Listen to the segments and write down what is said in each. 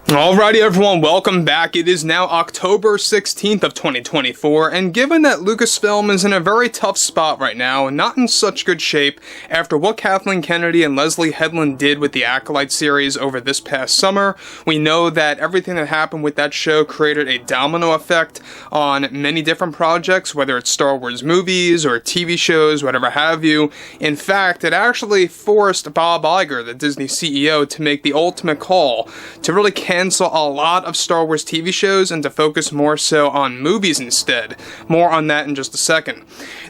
Alrighty everyone, welcome back. It is now October 16th of 2024, and given that Lucasfilm is in a very tough spot right now, not in such good shape, after what Kathleen Kenendy and Leslie Headland did with the Acolyte series over this past summer, we know that everything that happened with that show created a domino effect on many different projects, whether it's Star Wars movies or TV shows, whatever have you. In fact, it actually forced Bob Iger, the Disney CEO, to make the ultimate call to really cancel a lot of Star Wars TV shows and to focus more so on movies instead. More on that in just a second.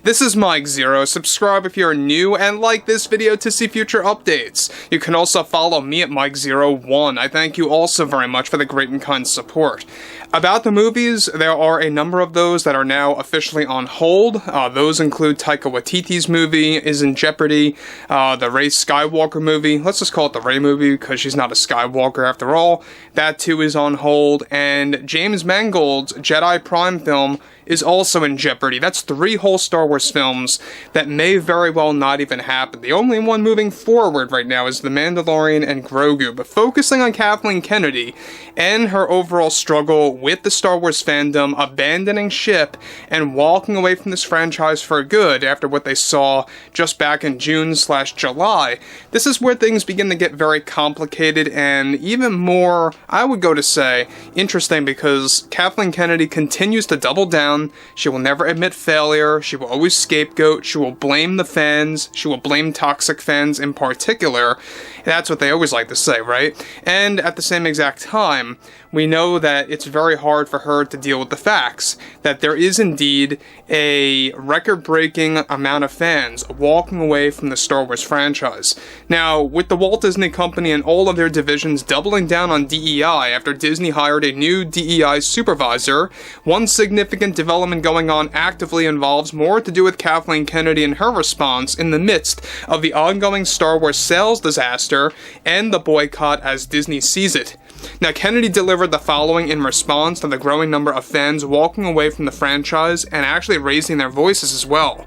This is Mike Zero. Subscribe if you're new and like this video to see future updates. You can also follow me at Mike01. I thank you also very much for the great and kind support. About the movies, there are a number of those that are now officially on hold. Those include Taika Waititi's movie is in jeopardy, the Rey Skywalker movie, let's just call it the Rey movie because she's not a Skywalker after all, that too is on hold, and James Mangold's Jedi Prime film is also in jeopardy. That's 3 whole Star Wars films that may very well not even happen. The only one moving forward right now is The Mandalorian and Grogu, but focusing on Kathleen Kenendy and her overall struggle with the Star Wars fandom, abandoning ship and walking away from this franchise for good after what they saw just back in June/July, this is where things begin to get very complicated and even more, I would go to say, interesting, because Kathleen Kenendy continues to double down. She will never admit failure. She will always scapegoat. She will blame the fans. She will blame toxic fans in particular. That's what they always like to say, right? And at the same exact time, we know that it's very hard for her to deal with the facts, that there is indeed a record-breaking amount of fans walking away from the Star Wars franchise. Now, with the Walt Disney Company and all of their divisions doubling down on DEI after Disney hired a new DEI supervisor, one significant development going on actively involves more to do with Kathleen Kenendy and her response in the midst of the ongoing Star Wars sales disaster and the boycott as Disney sees it. Now, Kenendy delivered the following in response to the growing number of fans walking away from the franchise and actually raising their voices as well.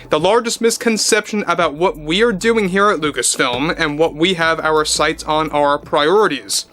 The largest misconception about what we are doing here at Lucasfilm and what we have our sights on are priorities.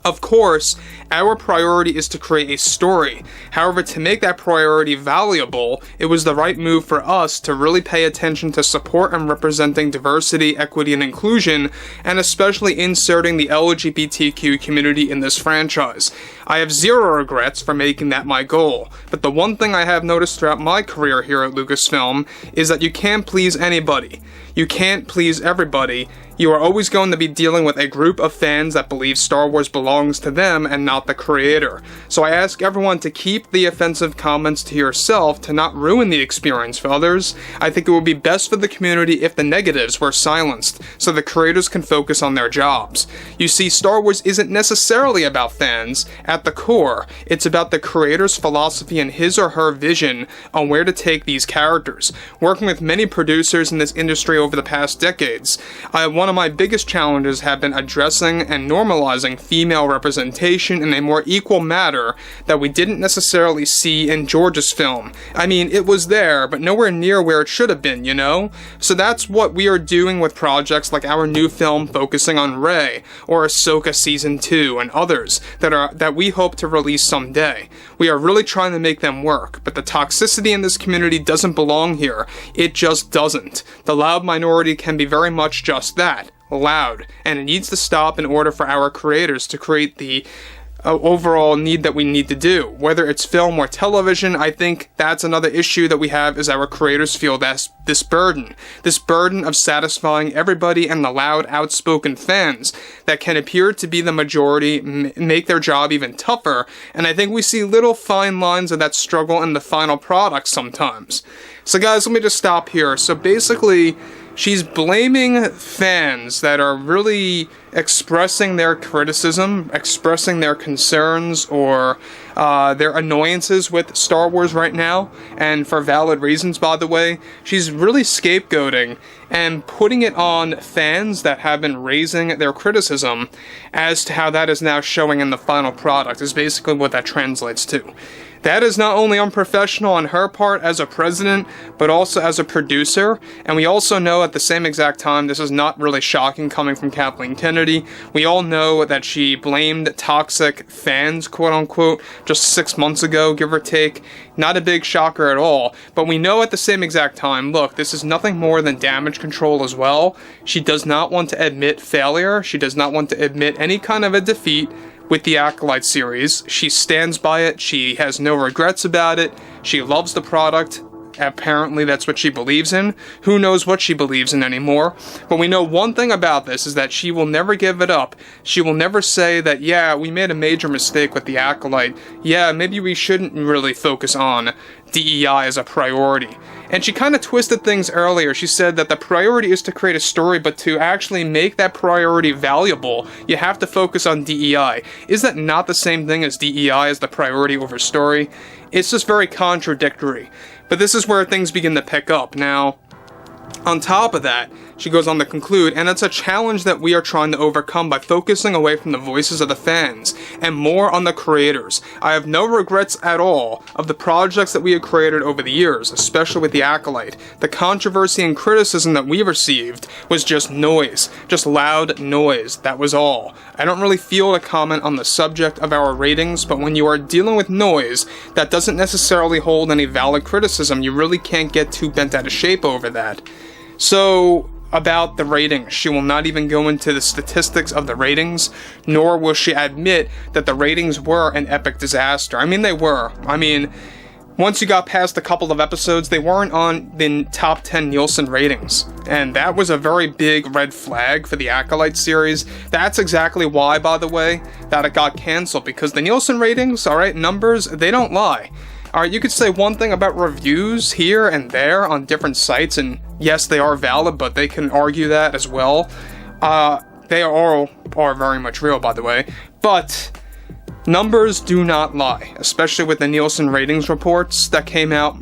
Of course, our priority is to create a story. However, to make that priority valuable, it was the right move for us to really pay attention to support and representing diversity, equity, and inclusion, and especially inserting the LGBTQ community in this franchise. I have zero regrets for making that my goal, but the one thing I have noticed throughout my career here at Lucasfilm is that you can't please anybody. You can't please everybody. You are always going to be dealing with a group of fans that believe Star Wars belongs to them and not the creator. So I ask everyone to keep the offensive comments to yourself to not ruin the experience for others. I think it would be best for the community if the negatives were silenced, so the creators can focus on their jobs. You see, Star Wars isn't necessarily about fans. At the core, it's about the creator's philosophy and his or her vision on where to take these characters. Working with many producers in this industry over the past decades, one of my biggest challenges have been addressing and normalizing female representation in a more equal manner that we didn't necessarily see in George's film. I mean, it was there, but nowhere near where it should have been, you know? So that's what we are doing with projects like our new film focusing on Rey, or Ahsoka Season 2, and others that we hope to release someday. We are really trying to make them work, but the toxicity in this community doesn't belong here. It just doesn't. The loud minority can be very much just that, loud, and it needs to stop in order for our creators to create the overall need that we need to do. Whether it's film or television, I think that's another issue that we have, is our creators feel this burden of satisfying everybody and the loud, outspoken fans that can appear to be the majority, make their job even tougher, and I think we see little fine lines of that struggle in the final product sometimes. So guys, let me just stop here. So basically, she's blaming fans that are really expressing their criticism, expressing their concerns, or their annoyances with Star Wars right now, and for valid reasons, by the way. She's really scapegoating and putting it on fans that have been raising their criticism as to how that is now showing in the final product, is basically what that translates to. That is not only unprofessional on her part as a president, but also as a producer. And we also know at the same exact time, this is not really shocking coming from Kathleen Kenendy. We all know that she blamed toxic fans, quote unquote, just 6 months ago, give or take. Not a big shocker at all. But we know at the same exact time, look, this is nothing more than damage control as well. She does not want to admit failure. She does not want to admit any kind of a defeat with the Acolyte series. She stands by it. She has no regrets about it. She loves the product. Apparently that's what she believes in. Who knows what she believes in anymore. But we know one thing about this is that she will never give it up. She will never say that, yeah, we made a major mistake with the Acolyte. Yeah, maybe we shouldn't really focus on DEI as a priority. And she kind of twisted things earlier. She said that the priority is to create a story, but to actually make that priority valuable, you have to focus on DEI. Is that not the same thing as DEI as the priority over story? It's just very contradictory. But this is where things begin to pick up. Now, on top of that, she goes on to conclude, and it's a challenge that we are trying to overcome by focusing away from the voices of the fans and more on the creators. I have no regrets at all of the projects that we have created over the years, especially with the Acolyte. The controversy and criticism that we received was just noise, just loud noise, that was all. I don't really feel to comment on the subject of our ratings, but when you are dealing with noise that doesn't necessarily hold any valid criticism, you really can't get too bent out of shape over that. So, about the ratings, she will not even go into the statistics of the ratings, nor will she admit that the ratings were an epic disaster. I mean, they were. I mean, once you got past a couple of episodes, they weren't on the top 10 Nielsen ratings. And that was a very big red flag for the Acolyte series. That's exactly why, by the way, that it got canceled, because the Nielsen ratings, alright, numbers, they don't lie. Alright, you could say one thing about reviews here and there on different sites, and yes, they are valid, but they can argue that as well. They are very much real, by the way. But numbers do not lie, especially with the Nielsen ratings reports that came out,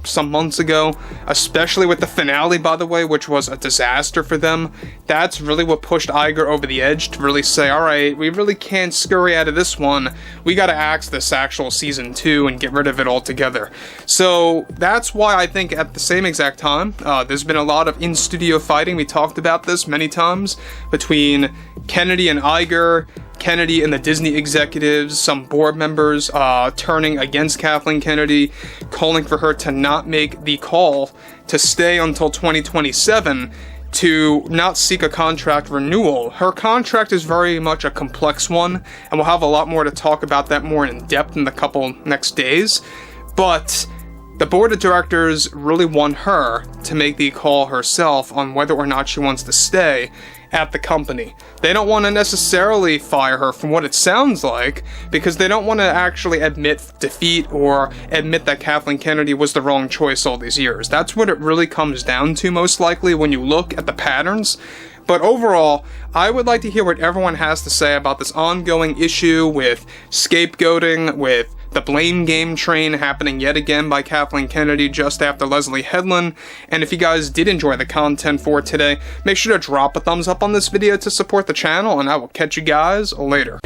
some months ago, especially with the finale, by the way, which was a disaster for them. That's really what pushed Iger over the edge to really say, alright, we really can't scurry out of this one. We gotta axe this actual season 2 and get rid of it altogether. So that's why I think at the same exact time, there's been a lot of in-studio fighting. We talked about this many times between Kenendy and Iger, Kenendy and the Disney executives, some board members turning against Kathleen Kenendy, calling for her to not make the call to stay until 2027, to not seek a contract renewal. Her contract is very much a complex one, and we'll have a lot more to talk about that more in depth in the couple next days, but the board of directors really want her to make the call herself on whether or not she wants to stay at the company. They don't want to necessarily fire her from what it sounds like, because they don't want to actually admit defeat or admit that Kathleen Kenendy was the wrong choice all these years. That's what it really comes down to, most likely, when you look at the patterns. But overall, I would like to hear what everyone has to say about this ongoing issue with scapegoating, with the blame game train happening yet again by Kathleen Kenendy just after Leslie Headland. And if you guys did enjoy the content for today, make sure to drop a thumbs up on this video to support the channel, and I will catch you guys later.